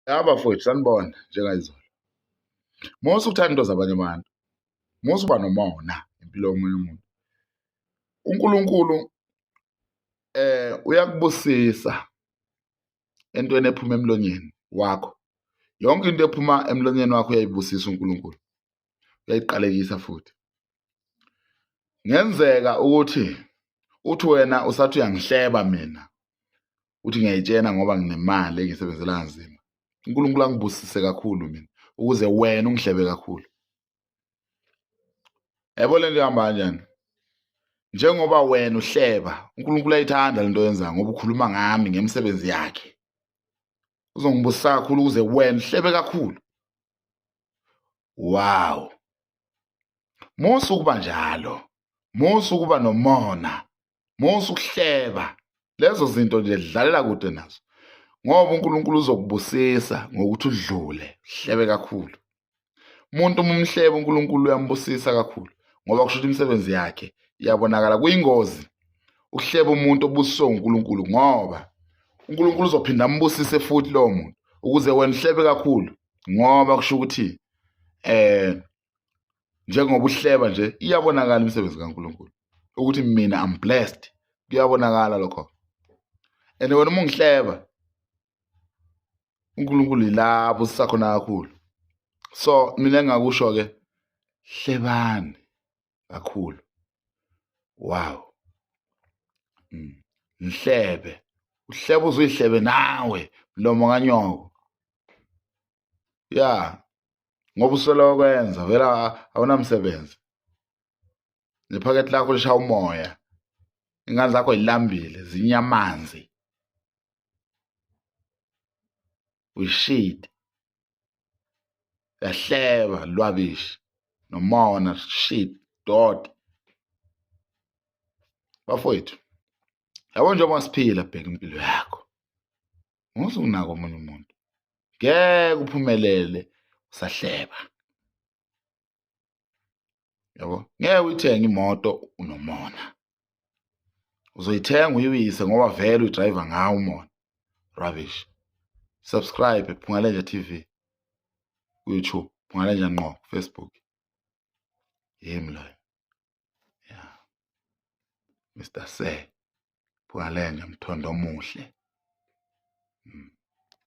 Bafowethu sanibona njengayizolo. Musu ukuthanda into zabanye abantu. Musu uba nomona impilo yomunye umuntu. uNkulunkulu uyakubusisa entweni ephuma emlonyeni wakho. Yonke into ephuma emlonyeni wakho uyayibusisa uNkulunkulu. Uyayiqalekisa futhi. Ngenzeka uthi wena usathi uyangihleba mina. Uthi ngiyayitshena ngoba nginemali engisebenzela kanzima. uNkulunkulu angibusise kakhulu mina ukuze wena ungihlebe kakhulu. Yabo lento ihamba kanjani? Njengoba wena uhleba, uNkulunkulu ayithanda lento oyenzayo ngoba ukhuluma ngami ngemisebenzi yakhe. Uzongibusisa kakhulu ukuze wena uhlebe kakhulu. Wow. Musu ukuba njalo. Musu ukuba nomona. Musu ukuhleba. Lezo zinto nje dlalela kude nazo. Ngoba uNkulunkulu uzokubusisa ngokuthi udlule, uhlebe kakhulu. Umuntu uma umhlebe uNkulunkulu uyambusisa kakhulu ngoba kusho ukuthi imisebenzi yakhe iyabonakala. Kuyingozi ukuhleba umuntu obusiswe uNkulunkulu ngoba uNkulunkulu uzophinda ambusise futhi lowo muntu ukuze wena uhlebe kakhulu ngoba kusho ukuthi njengoba uhleba nje iyabonakala imisebenzi kaNkulunkulu ukuthi mina I'm blessed, kuyabonakala lokho. And wena uma ungihleba uNkulunkulu ilapho usisa khona kakhulu. So mina engakusho ke hlebani kakhulu. Wow. Mhlebe. Uhlebe uzihlebe nawe mlomo kanyoko. Yeah. Ngoba usolo kwenza vela awunamsebenzi. Nephakethe lakho lishaya umoya. Ingane zakho yilambile zinyamanzi. Uyishit. Yahleba lwabishi. Nomona shit dot. Bafowethu. Yabo njengoba siphila bheka impilo yakho. Musunako omunye umuntu. Ngeke uphumelele usahleba. Yabo? Ngeke uyithenge imoto unomona. Uzoyithenga uyiwise ngoba vele udriver ngawo umona. Rubbish. Subscribe Phungalenja TV. YouTube Phungalenja ngqo Facebook. Yimi loyo. Yeah. Mr. Se Phungalenja Mthondo omuhle.